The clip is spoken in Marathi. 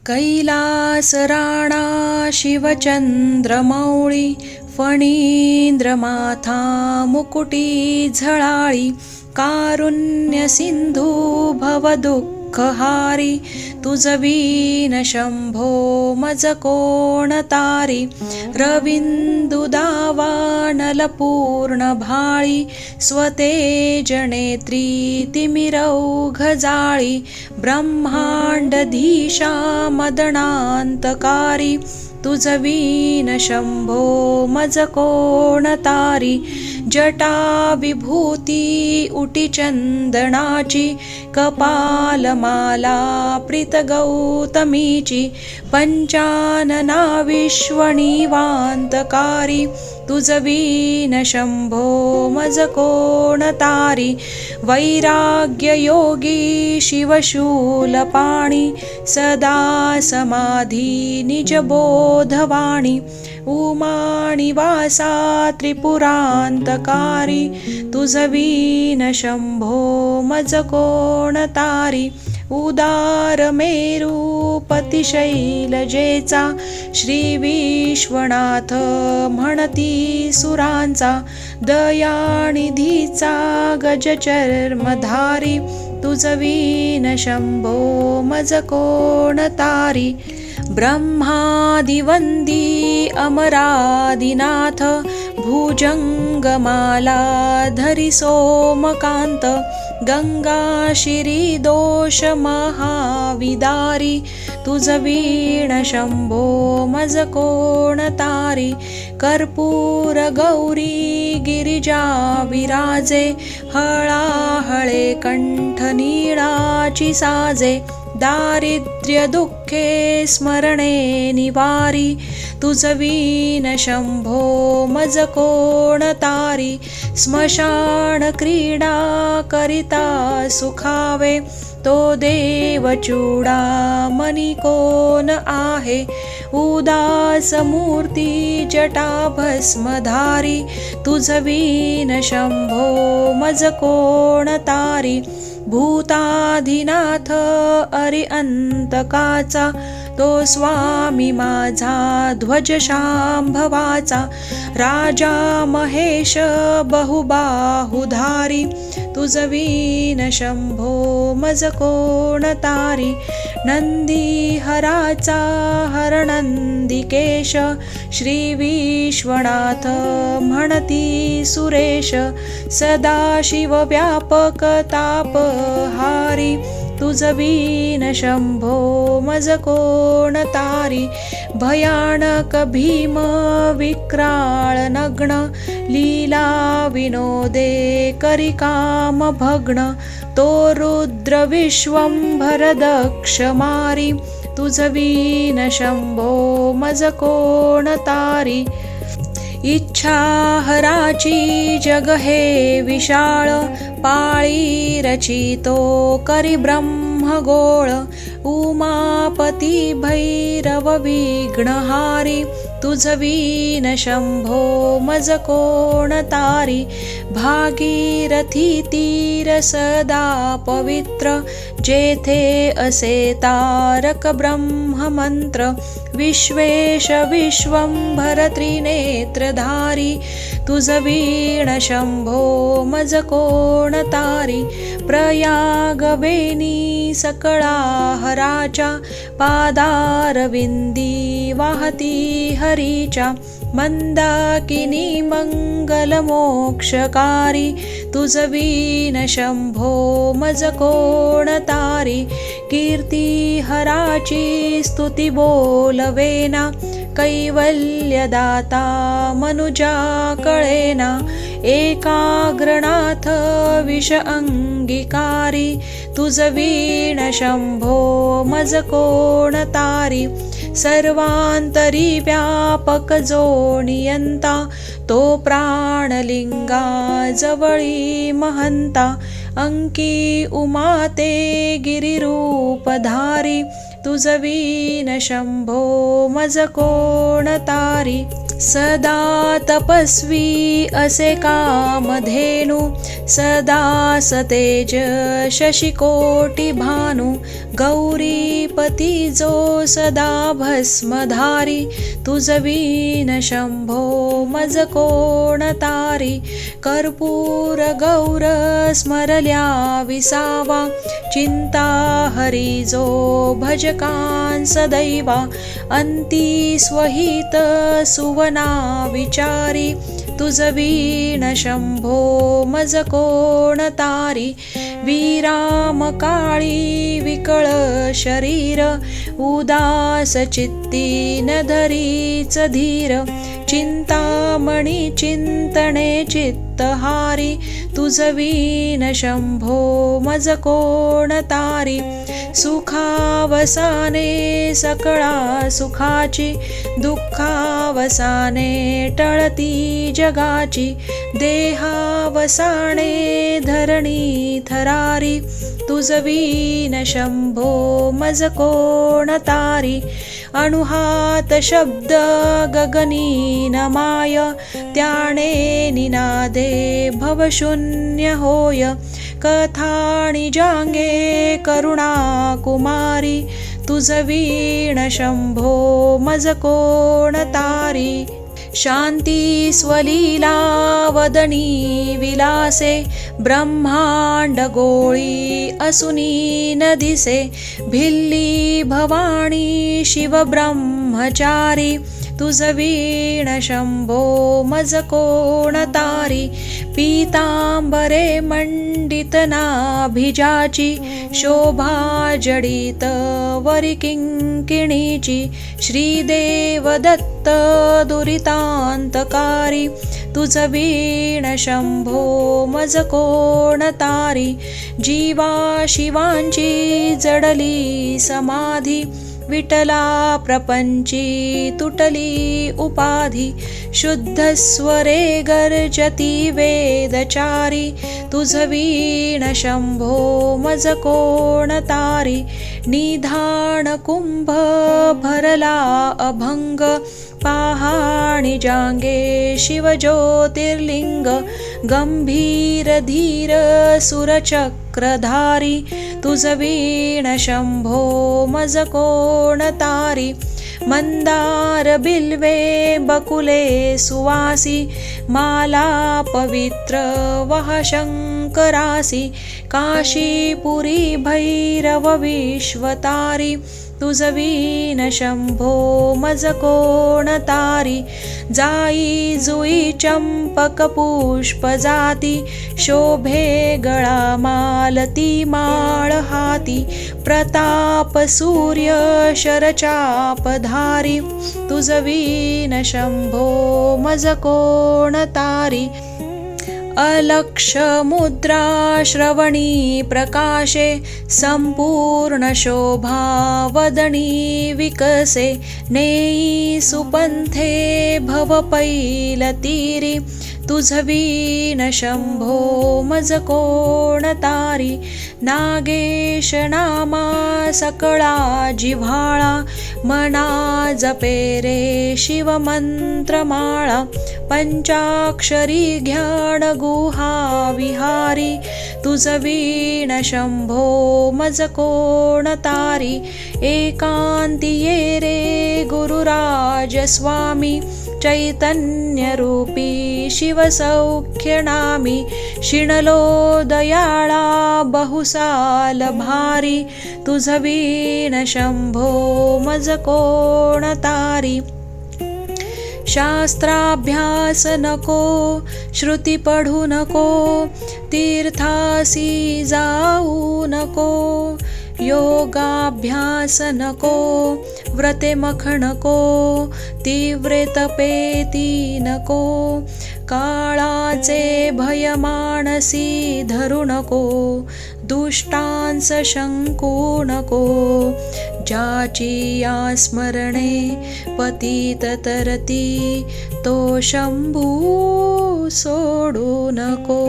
कैलास राणा शिवचंद्रमौळी फणींद्र माथा मुकुटी झळाळी कारुण्य सिंधू भवदुःखहारी तुझ वीण शंभो मज कोण तारी रविंदु दावानल पूर्ण भाळी स्वतेज नेत्री तिमिरौघ जाळी ब्रह्मांडधीशा मदनांतकारी तुझ वीण शंभो मज कोण तारी जटा विभूती उटी चंदनाची कपालमाला प्रीत गौतमीची पंचानना विश्वनिवांतकारी तुझ वीण शंभो मज कोण तारी वैराग्य योगी शिवशूलपाणी सदा समाधी निज बोधवाणी उमानिवासा त्रिपुरांतकारी तुझ वीण शंभो मज कोण तारी उदार मेरूपती शैलजेचा श्री विश्वनाथ म्हणती सुरांचा दयानिधीचा गजचर्मधारी तुझ वीण शंभो मज कोण तारी ब्रह्मादिवंदी अमरादिनाथ भुजंगमाला धरी सोमकांत गंगा शिरी दोष महाविदारी तुझ वीण शंभो मज कोण तारी कर्पूर गौरी गिरिजा विराजे हळाहळे कंठ नीळाची साजे दारिद्र्य दुःखे स्मरणे निवारी तुझ वीण शंभो मज कोण तारी स्मशान क्रीडा करिता सुखावे तो देव चूडामणी कोण आहे उदास मूर्ती जटा भस्मधारी तुझ वीण शंभो मज कोण तारी भूताधिनाथ अरिअंतकाचा तो स्वामी माझा ध्वज शांभवाचा राजा महेश बहुबाहुधारी तुझ वीण शंभो मज कोण तारी नंदी हराचा हरनंदिकेश श्री विश्वनाथ म्हणती सुरेश सदाशिव व्यापक तापहारी तुझ वीण शंभो मज कोण तारी भयानक भीम विक्राळ नग्न लीला विनोदे करी काम भग्न तो रुद्र विश्वंभर दक्ष मारी तुझ वीण शंभो मज कोण तारी इच्छा हराची जग हे विशाळ पाळी रचितो करी ब्रह्मगोळ उमापती भैरव विघ्नहारी तुझ वीण शंभो मज कोण तारी भागीरथी तीर सदा पवित्र जेथे असे तारक ब्रह्ममंत्र विश्वेश विश्वंभर त्रिनेत्रधारी तुझ वीण शंभो मज कोण तारी प्रयागवेनी सकळा हराच्या पादारविंदी वाहती हरीच्या मंदाकिनी मंगल मोक्षकारी तुझ वीण शंभो मज कोण तारी कीर्ती हराची स्तुती बोलवेना कैवल्यदाता मनुजा कळेना एकाग्रनाथ विष अंगीकारी तुझ वीण शंभो मज कोण तारी सर्वांतरी व्यापक जो नियंता तो प्राणलिंगा जवळी महंता अंकी उमाते गिरिरूपधारी तुझ वीण शंभो मज कोण तारी सदा तपस्वी असे कामधेनु, सदा सतेज शशिकोटी भानु, गौरीपती जो सदा भस्मधारी, तुझ वीण शंभो मज कोण तारी. कर्पूर गौर स्मरल्या विसावा, चिंता हरी जो भजकां सदैवा. अंती स्वहित सुवना विचारी, तुझ वीण शंभो मज कोण तारी. विराम काळी विकळ शरीर, उदास चित्ती न धरीच धीर. चिंतामणी चिंतने चित्तहारी, तुझ वीण शंभो मज कोण तारी. सुखावसाने सकळा सुखाची, दुःखावसाने टळती जगाची. देहावसाने धरणी थरारी, तुझ वीण शंभो मज कोण तारी. अणुहात शब्द गगनी नमाय, त्याने निनादे भवशून्य होय. कथाणी जांगे करुणा कुमारी, तुझ वीण शंभो मज कोण तारी. शांती स्वलीला वदनी विलासे, ब्रह्मांड गोळी असुनी न दिसे. भिल्ली भवानी शिव ब्रह्मचारी, तुझ वीण शंभो मज कोण तारी. पीतांबरे मंडित नाभिजाची, शोभा जडित वरी किंकिणीची. श्रीदेव दत्त दुरितांतकारी, तुझ वीण शंभो मज कोण तारी. जीवा शिवांची जडली समाधी, विठला प्रपंची तुटली उपाधी. शुद्ध स्वरे गर्जती वेदचारी, तुझ वीण शंभो मज कोण तारी. निधान कुंभ भरला अभंग, पाहाणी जांगे शिव ज्योतिर्लिंग. गंभीर धीर सुरचक्रधारी, तुझ वीण शंभो मज कोण तारी. मंदार बिल्वे बकुले सुवासी, माला पवित्र वह शंकरासी. काशीपुरी भैरव विश्वतारी, तुझ वीण शंभो मज कोण तारी. जाई जुई चंपक पुष्प जाती, शोभे गळा मालती माळ हाती. प्रताप सूर्य शरचाप धारी, तुझ वीण शंभो मज कोण तारी. अलक्ष मुद्रा श्रवणी प्रकाशे, संपूर्ण शोभा वदनी विकसे. नेई सुपंथे भव पैलतीरी, तुझ वीण शंभो मज कोण तारी. नागेश नामा सकळा जिव्हाळा, मना जपे रे शिव मंत्रमाळा. पंचाक्षरी ज्ञान गुहा विहारी, तुझ वीण शंभो मज कोण तारी. एकांती ये रे गुरुराज स्वामी, चैतन्य रूपी शिव सौख्य नामी. शिणलो दयाळा बहुसाल भारी, तुझ वीण शंभो मज कोण तारी. शास्त्राभ्यास नको, श्रुती पढू नको, तीर्थासी जाऊ नको. योगाभ्यास नको, व्रते मख नको, तीव्र तपेती नको. काळाचे भय मानसी धरू नको, दुष्टांस शंकू नको. ज्याची या स्मरणे पतित तरती, तो शंभू सोडू नको.